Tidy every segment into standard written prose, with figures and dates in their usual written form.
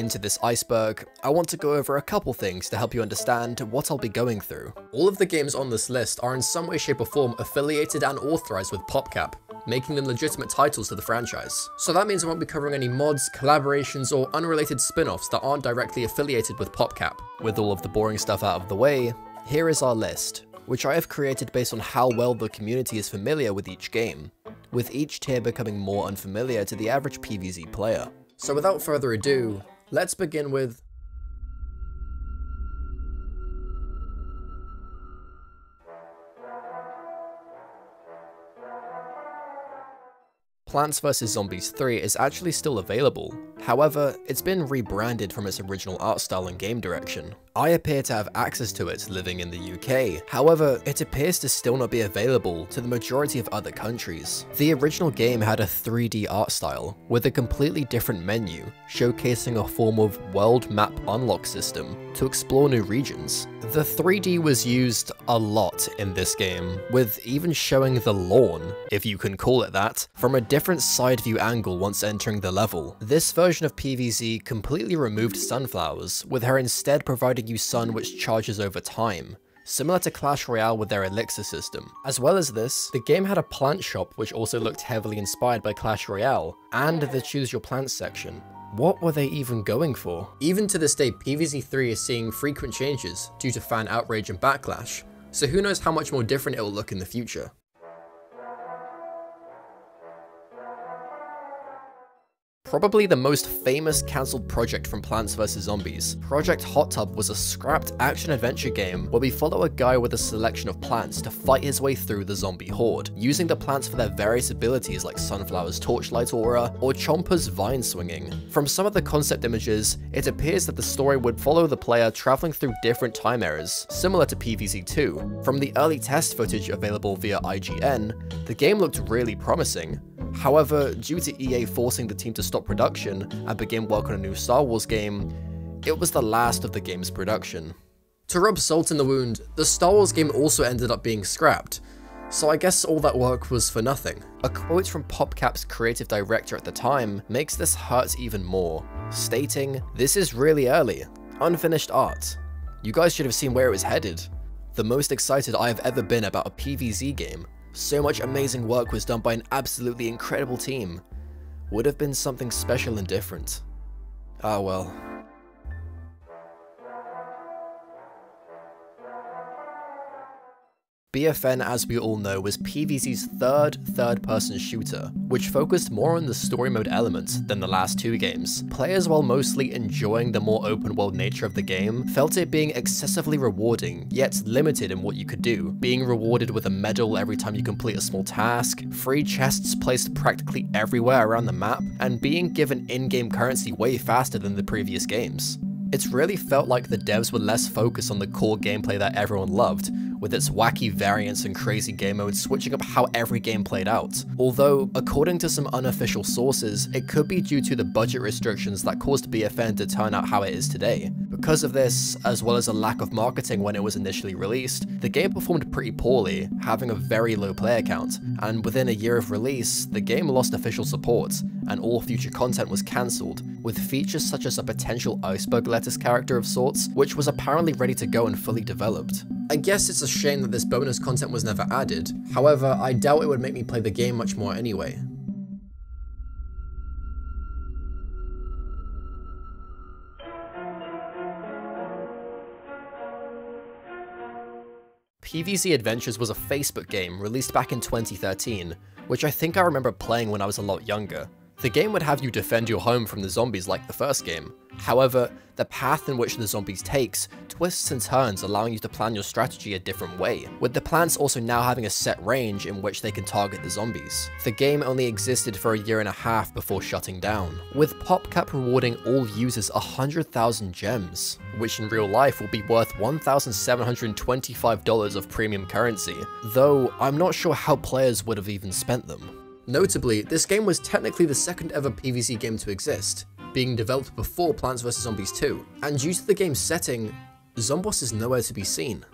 into this iceberg, I want to go over a couple things to help you understand what I'll be going through. All of the games on this list are in some way, shape or form affiliated and authorized with PopCap, making them legitimate titles to the franchise. So that means I won't be covering any mods, collaborations, or unrelated spin-offs that aren't directly affiliated with PopCap. With all of the boring stuff out of the way, here is our list, which I have created based on how well the community is familiar with each game, with each tier becoming more unfamiliar to the average PvZ player. So without further ado, let's begin with Plants vs Zombies 3 is actually still available. However, it's been rebranded from its original art style and game direction. I appear to have access to it living in the UK, however, it appears to still not be available to the majority of other countries. The original game had a 3D art style, with a completely different menu, showcasing a form of world map unlock system to explore new regions. The 3D was used a lot in this game, with even showing the lawn, if you can call it that, from a different side view angle once entering the level. This version of PvZ completely removed sunflowers, with her instead providing you sun which charges over time, similar to Clash Royale with their elixir system. As well as this, the game had a plant shop which also looked heavily inspired by Clash Royale, and the choose your plants section. What were they even going for? Even to this day, PvZ 3 is seeing frequent changes due to fan outrage and backlash, so who knows how much more different it will look in the future. Probably the most famous cancelled project from Plants vs Zombies, Project Hot Tub was a scrapped action-adventure game where we follow a guy with a selection of plants to fight his way through the zombie horde, using the plants for their various abilities like Sunflower's torchlight aura or Chomper's vine swinging. From some of the concept images, it appears that the story would follow the player traveling through different time eras, similar to PvZ 2. From the early test footage available via IGN, the game looked really promising. However, due to EA forcing the team to stop production and begin work on a new Star Wars game, it was the last of the game's production. To rub salt in the wound, the Star Wars game also ended up being scrapped, so I guess all that work was for nothing. A quote from PopCap's creative director at the time makes this hurt even more, stating, "This is really early, unfinished art. You guys should have seen where it was headed. The most excited I have ever been about a PvZ game. So much amazing work was done by an absolutely incredible team. Would have been something special and different. Ah well." BFN, as we all know, was PvZ's third-person shooter, which focused more on the story mode elements than the last two games. Players, while mostly enjoying the more open-world nature of the game, felt it being excessively rewarding, yet limited in what you could do, being rewarded with a medal every time you complete a small task, free chests placed practically everywhere around the map, and being given in-game currency way faster than the previous games. It's really felt like the devs were less focused on the core gameplay that everyone loved, with its wacky variants and crazy game modes switching up how every game played out. Although, according to some unofficial sources, it could be due to the budget restrictions that caused BFN to turn out how it is today. Because of this, as well as a lack of marketing when it was initially released, the game performed pretty poorly, having a very low player count, and within a year of release, the game lost official support, and all future content was cancelled, with features such as a potential iceberg lettuce character of sorts, which was apparently ready to go and fully developed. I guess it's a shame that this bonus content was never added, however, I doubt it would make me play the game much more anyway. PvZ Adventures was a Facebook game released back in 2013, which I think I remember playing when I was a lot younger. The game would have you defend your home from the zombies like the first game. However, the path in which the zombies takes twists and turns, allowing you to plan your strategy a different way, with the plants also now having a set range in which they can target the zombies. The game only existed for a year and a half before shutting down, with PopCap rewarding all users 100,000 gems, which in real life will be worth $1,725 of premium currency, though I'm not sure how players would have even spent them. Notably, this game was technically the second ever PvZ game to exist, being developed before Plants vs Zombies 2, and due to the game's setting, Zomboss is nowhere to be seen.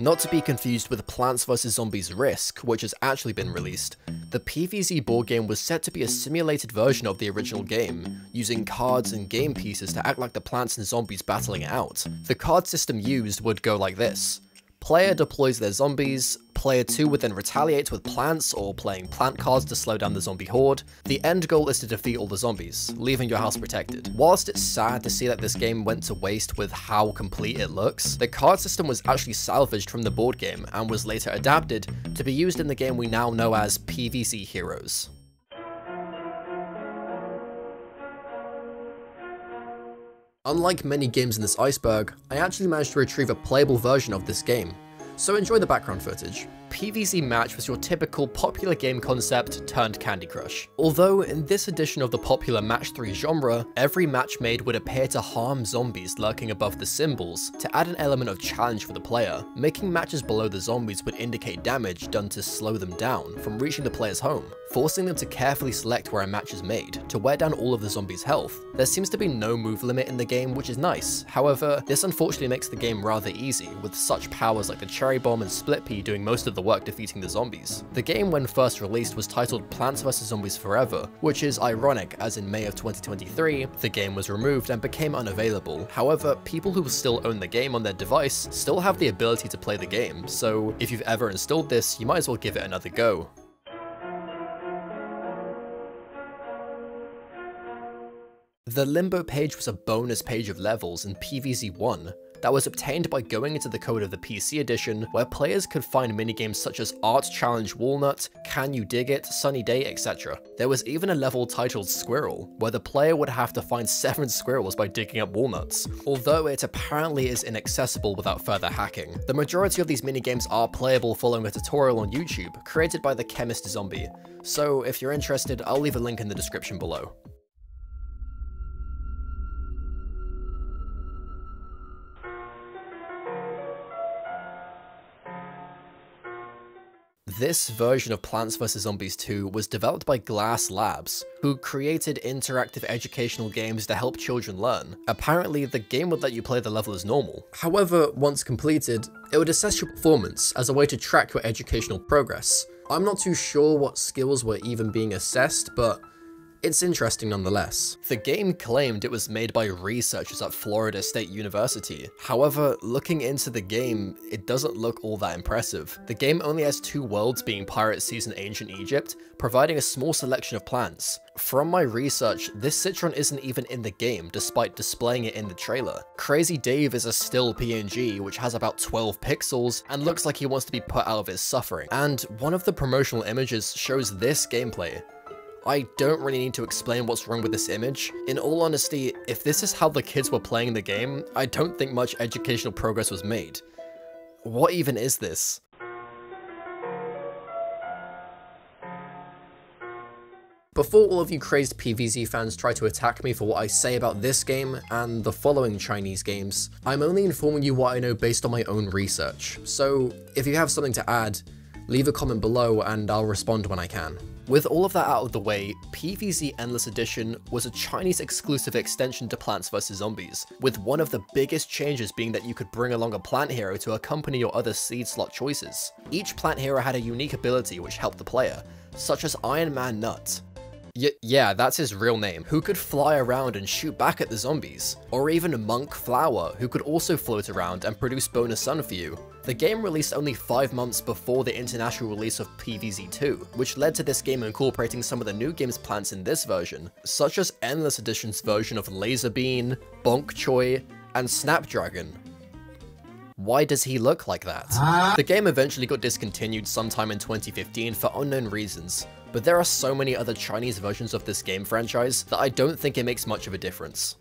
Not to be confused with Plants vs Zombies Risk, which has actually been released. The PvZ board game was set to be a simulated version of the original game, using cards and game pieces to act like the plants and zombies battling it out. The card system used would go like this. Player deploys their zombies, player 2 would then retaliate with plants or playing plant cards to slow down the zombie horde. The end goal is to defeat all the zombies, leaving your house protected. Whilst it's sad to see that this game went to waste with how complete it looks, the card system was actually salvaged from the board game and was later adapted to be used in the game we now know as PvZ Heroes. Unlike many games in this iceberg, I actually managed to retrieve a playable version of this game, so enjoy the background footage. PvZ Match was your typical popular game concept turned Candy Crush. Although in this edition of the popular Match 3 genre, every match made would appear to harm zombies lurking above the symbols to add an element of challenge for the player. Making matches below the zombies would indicate damage done to slow them down from reaching the player's home, forcing them to carefully select where a match is made to wear down all of the zombies' health. There seems to be no move limit in the game, which is nice. However, this unfortunately makes the game rather easy, with such powers like the Cherry Bomb and Split Pea doing most of the work defeating the zombies. The game, when first released, was titled Plants vs Zombies Forever, which is ironic as in May of 2023, the game was removed and became unavailable. However, people who still own the game on their device still have the ability to play the game, so if you've ever installed this, you might as well give it another go. The Limbo page was a bonus page of levels in PvZ 1 that was obtained by going into the code of the PC edition, where players could find minigames such as Art Challenge Walnut, Can You Dig It, Sunny Day, etc. There was even a level titled Squirrel, where the player would have to find 7 squirrels by digging up walnuts, although it apparently is inaccessible without further hacking. The majority of these minigames are playable following a tutorial on YouTube, created by the Chemist Zombie, so if you're interested, I'll leave a link in the description below. This version of Plants vs Zombies 2 was developed by Glass Labs, who created interactive educational games to help children learn. Apparently, the game would let you play the level as normal. However, once completed, it would assess your performance as a way to track your educational progress. I'm not too sure what skills were even being assessed, but it's interesting nonetheless. The game claimed it was made by researchers at Florida State University. However, looking into the game, it doesn't look all that impressive. The game only has 2 worlds, being Pirate Seas and Ancient Egypt, providing a small selection of plants. From my research, this Citron isn't even in the game, despite displaying it in the trailer. Crazy Dave is a still PNG, which has about 12 pixels, and looks like he wants to be put out of his suffering. And one of the promotional images shows this gameplay. I don't really need to explain what's wrong with this image. In all honesty, if this is how the kids were playing the game, I don't think much educational progress was made. What even is this? Before all of you crazed PvZ fans try to attack me for what I say about this game and the following Chinese games, I'm only informing you what I know based on my own research. So if you have something to add, leave a comment below and I'll respond when I can. With all of that out of the way, PvZ Endless Edition was a Chinese exclusive extension to Plants vs Zombies, with one of the biggest changes being that you could bring along a plant hero to accompany your other seed slot choices. Each plant hero had a unique ability which helped the player, such as Iron Man Nut. Yeah, that's his real name, who could fly around and shoot back at the zombies. Or even Monk Flower, who could also float around and produce bonus sun for you. The game released only 5 months before the international release of PvZ 2, which led to this game incorporating some of the new game's plants in this version, such as Endless Edition's version of Laser Bean, Bonk Choy, and Snapdragon. Why does he look like that? The game eventually got discontinued sometime in 2015 for unknown reasons, but there are so many other Chinese versions of this game franchise that I don't think it makes much of a difference.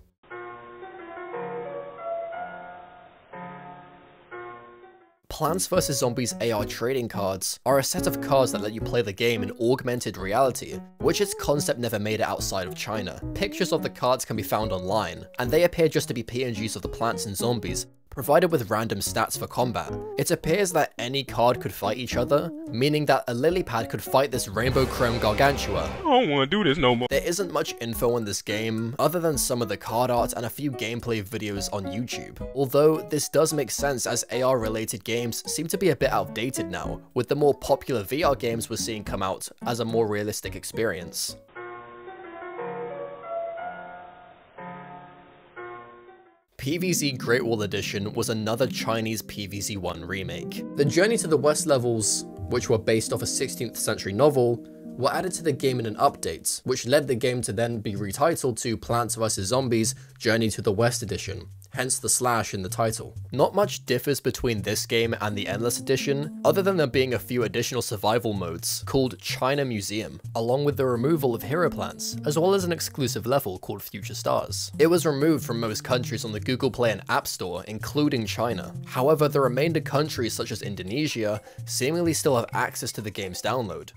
Plants vs Zombies AR trading cards are a set of cards that let you play the game in augmented reality, which its concept never made it outside of China. Pictures of the cards can be found online, and they appear just to be PNGs of the plants and zombies, provided with random stats for combat. It appears that any card could fight each other, meaning that a lily pad could fight this rainbow chrome gargantua. I don't want to do this no more. There isn't much info on this game, other than some of the card art and a few gameplay videos on YouTube. Although this does make sense as AR related games seem to be a bit outdated now, with the more popular VR games we're seeing come out as a more realistic experience. PvZ Great Wall Edition was another Chinese PvZ-1 remake. The Journey to the West levels, which were based off a 16th century novel, were added to the game in an update, which led the game to then be retitled to Plants vs Zombies Journey to the West Edition, hence the slash in the title. Not much differs between this game and the Endless Edition, other than there being a few additional survival modes called China Museum, along with the removal of hero plants, as well as an exclusive level called Future Stars. It was removed from most countries on the Google Play and App Store, including China. However, the remainder countries such as Indonesia seemingly still have access to the game's download.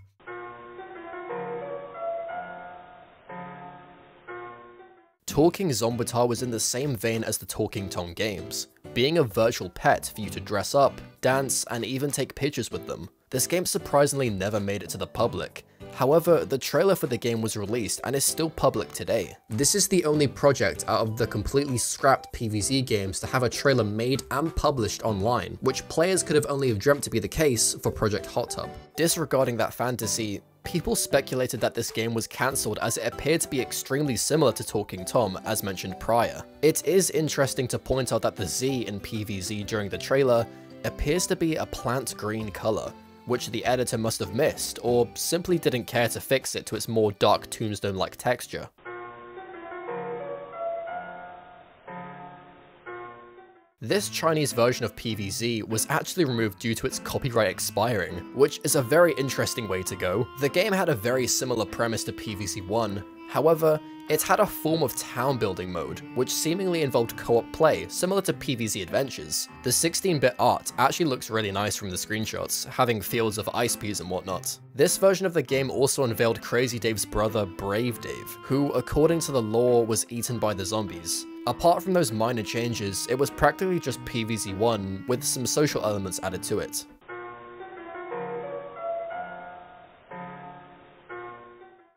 Talking Zombitar was in the same vein as the Talking Tom games, being a virtual pet for you to dress up, dance, and even take pictures with them. This game surprisingly never made it to the public. However, the trailer for the game was released and is still public today. This is the only project out of the completely scrapped PvZ games to have a trailer made and published online, which players could have only have dreamt to be the case for Project Hot Tub. Disregarding that fantasy, people speculated that this game was cancelled as it appeared to be extremely similar to Talking Tom, as mentioned prior. It is interesting to point out that the Z in PvZ during the trailer appears to be a plant green colour, which the editor must have missed, or simply didn't care to fix it to its more dark Tombstone-like texture. This Chinese version of PvZ was actually removed due to its copyright expiring, which is a very interesting way to go. The game had a very similar premise to PvZ-1, however, it had a form of town building mode, which seemingly involved co-op play, similar to PvZ Adventures. The 16-bit art actually looks really nice from the screenshots, having fields of ice peas and whatnot. This version of the game also unveiled Crazy Dave's brother, Brave Dave, who, according to the lore, was eaten by the zombies. Apart from those minor changes, it was practically just PvZ-1 with some social elements added to it.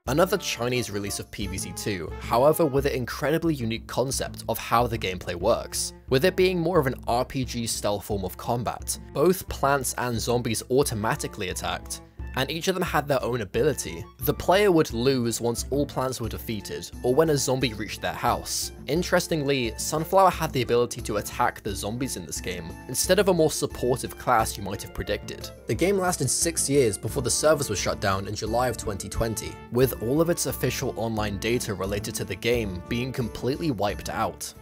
Another Chinese release of PvZ-2, however with an incredibly unique concept of how the gameplay works, with it being more of an RPG style form of combat. Both plants and zombies automatically attacked, and each of them had their own ability. The player would lose once all plants were defeated, or when a zombie reached their house. Interestingly, Sunflower had the ability to attack the zombies in this game, instead of a more supportive class you might have predicted. The game lasted 6 years before the servers were shut down in July of 2020, with all of its official online data related to the game being completely wiped out.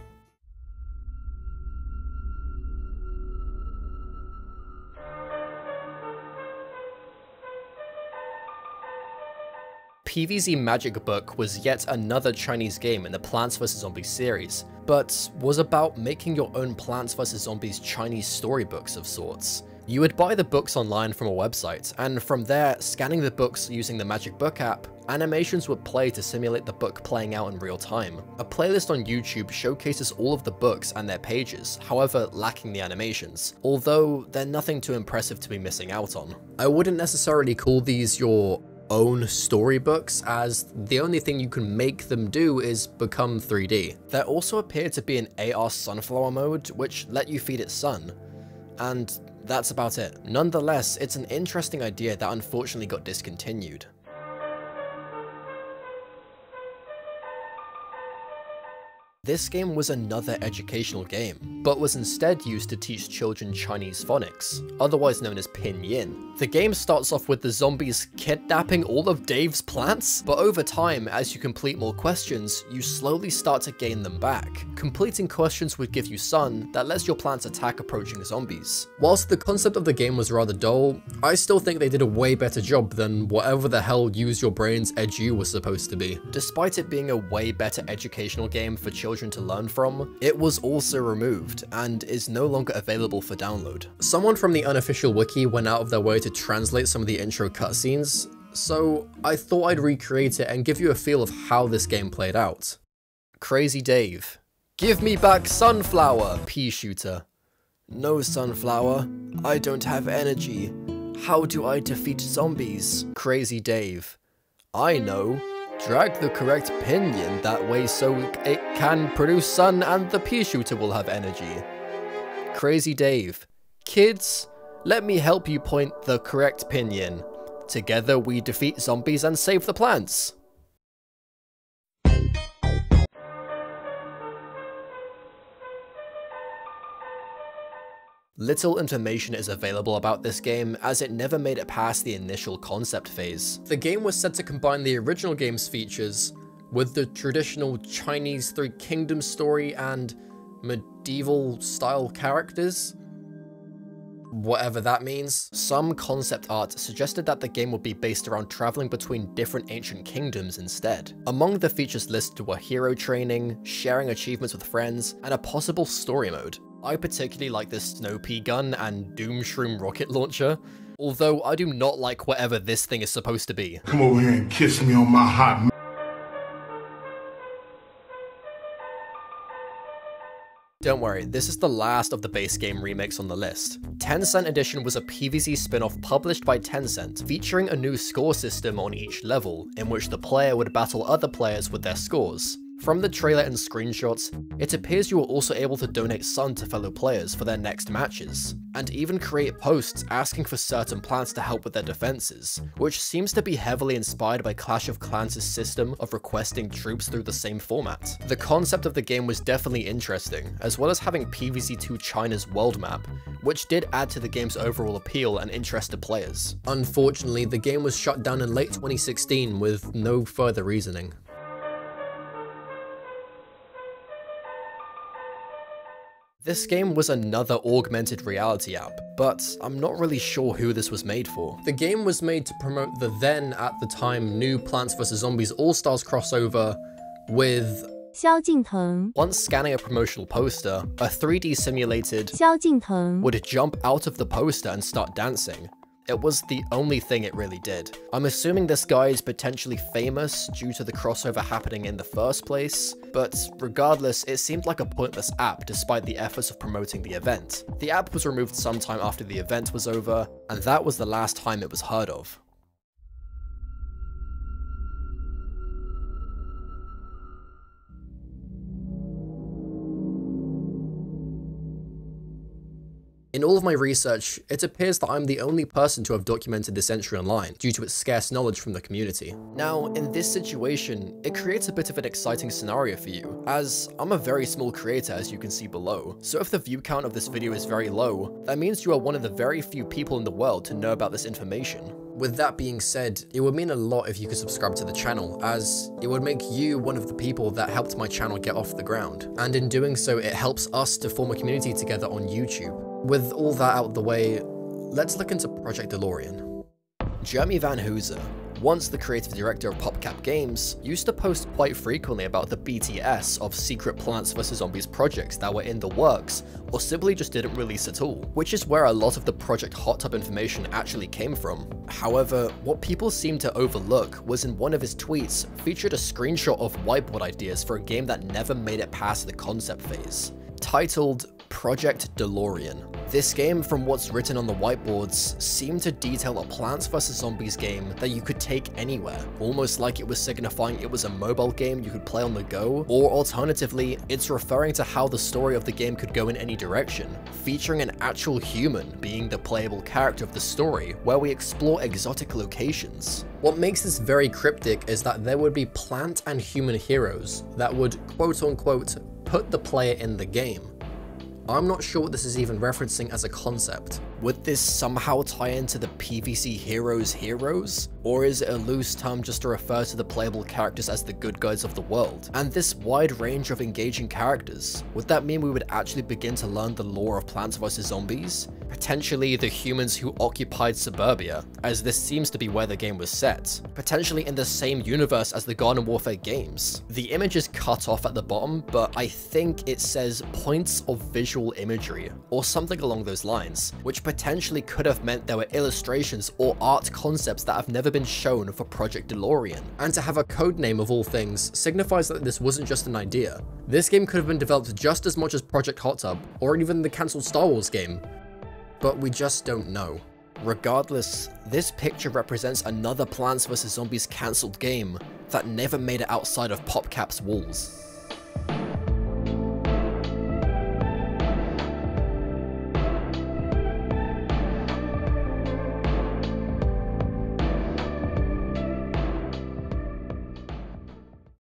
PvZ Magic Book was yet another Chinese game in the Plants vs Zombies series, but was about making your own Plants vs Zombies Chinese storybooks of sorts. You would buy the books online from a website, and from there, scanning the books using the Magic Book app, animations would play to simulate the book playing out in real time. A playlist on YouTube showcases all of the books and their pages, however lacking the animations, although they're nothing too impressive to be missing out on. I wouldn't necessarily call these your own storybooks, as the only thing you can make them do is become 3D. There also appeared to be an AR Sunflower mode, which let you feed it sun, and that's about it. Nonetheless, it's an interesting idea that unfortunately got discontinued. This game was another educational game, but was instead used to teach children Chinese phonics, otherwise known as pinyin. The game starts off with the zombies kidnapping all of Dave's plants, but over time, as you complete more questions, you slowly start to gain them back. Completing questions would give you sun that lets your plants attack approaching zombies. Whilst the concept of the game was rather dull, I still think they did a way better job than whatever the hell Use Your Brains Edu was supposed to be. Despite it being a way better educational game for children to learn from, it was also removed and is no longer available for download. Someone from the unofficial wiki went out of their way to translate some of the intro cutscenes, so I thought I'd recreate it and give you a feel of how this game played out. Crazy Dave. Give me back Sunflower, Pea Shooter. No, Sunflower, I don't have energy. How do I defeat zombies? Crazy Dave. I know. Drag the correct pinion that way so it can produce sun and the pea shooter will have energy. Crazy Dave. Kids, let me help you point the correct pinion. Together we defeat zombies and save the plants. Little information is available about this game, as it never made it past the initial concept phase. The game was said to combine the original game's features with the traditional Chinese Three Kingdoms story and medieval style characters. Whatever that means. Some concept art suggested that the game would be based around traveling between different ancient kingdoms instead. Among the features listed were hero training, sharing achievements with friends, and a possible story mode. I particularly like this snow pea gun and doom shroom rocket launcher, although I do not like whatever this thing is supposed to be. Come over here and kiss me on my hot. Don't worry, this is the last of the base game remakes on the list. Tencent Edition was a PvZ spin-off published by Tencent, featuring a new score system on each level, in which the player would battle other players with their scores. From the trailer and screenshots, it appears you were also able to donate sun to fellow players for their next matches, and even create posts asking for certain plants to help with their defenses, which seems to be heavily inspired by Clash of Clans' system of requesting troops through the same format. The concept of the game was definitely interesting, as well as having PvZ2 China's world map, which did add to the game's overall appeal and interest to players. Unfortunately, the game was shut down in late 2016 with no further reasoning. This game was another augmented reality app, but I'm not really sure who this was made for. The game was made to promote the then, at the time, new Plants vs. Zombies All-Stars crossover with萧敬腾. Once scanning a promotional poster, a 3D simulated 萧敬腾. would jump out of the poster and start dancing. It was the only thing it really did. I'm assuming this guy is potentially famous due to the crossover happening in the first place, but regardless, it seemed like a pointless app despite the efforts of promoting the event. The app was removed sometime after the event was over, and that was the last time it was heard of. In all of my research, it appears that I'm the only person to have documented this entry online, due to its scarce knowledge from the community. Now, in this situation, it creates a bit of an exciting scenario for you, as I'm a very small creator as you can see below, so if the view count of this video is very low, that means you are one of the very few people in the world to know about this information. With that being said, it would mean a lot if you could subscribe to the channel, as it would make you one of the people that helped my channel get off the ground, and in doing so, it helps us to form a community together on YouTube. With all that out of the way, let's look into Project DeLorean. Jeremy Van Hooser, once the creative director of PopCap Games, used to post quite frequently about the BTS of secret Plants vs. Zombies projects that were in the works, or simply just didn't release at all, which is where a lot of the Project Hot Tub information actually came from. However, what people seem to overlook was in one of his tweets featured a screenshot of whiteboard ideas for a game that never made it past the concept phase, titled Project DeLorean. This game, from what's written on the whiteboards, seemed to detail a Plants vs. Zombies game that you could take anywhere, almost like it was signifying it was a mobile game you could play on the go, or alternatively, it's referring to how the story of the game could go in any direction, featuring an actual human being the playable character of the story, where we explore exotic locations. What makes this very cryptic is that there would be plant and human heroes that would quote-unquote put the player in the game. I'm not sure what this is even referencing as a concept. Would this somehow tie into the PvZ heroes? Or is it a loose term just to refer to the playable characters as the good guys of the world? And this wide range of engaging characters, would that mean we would actually begin to learn the lore of Plants vs. Zombies? Potentially the humans who occupied suburbia, as this seems to be where the game was set. Potentially in the same universe as the Garden Warfare games. The image is cut off at the bottom, but I think it says points of visual imagery, or something along those lines, which potentially could have meant there were illustrations or art concepts that have never been shown for Project DeLorean. And to have a codename of all things signifies that this wasn't just an idea. This game could have been developed just as much as Project Hot Tub, or even the cancelled Star Wars game, but we just don't know. Regardless, this picture represents another Plants vs. Zombies cancelled game that never made it outside of PopCap's walls.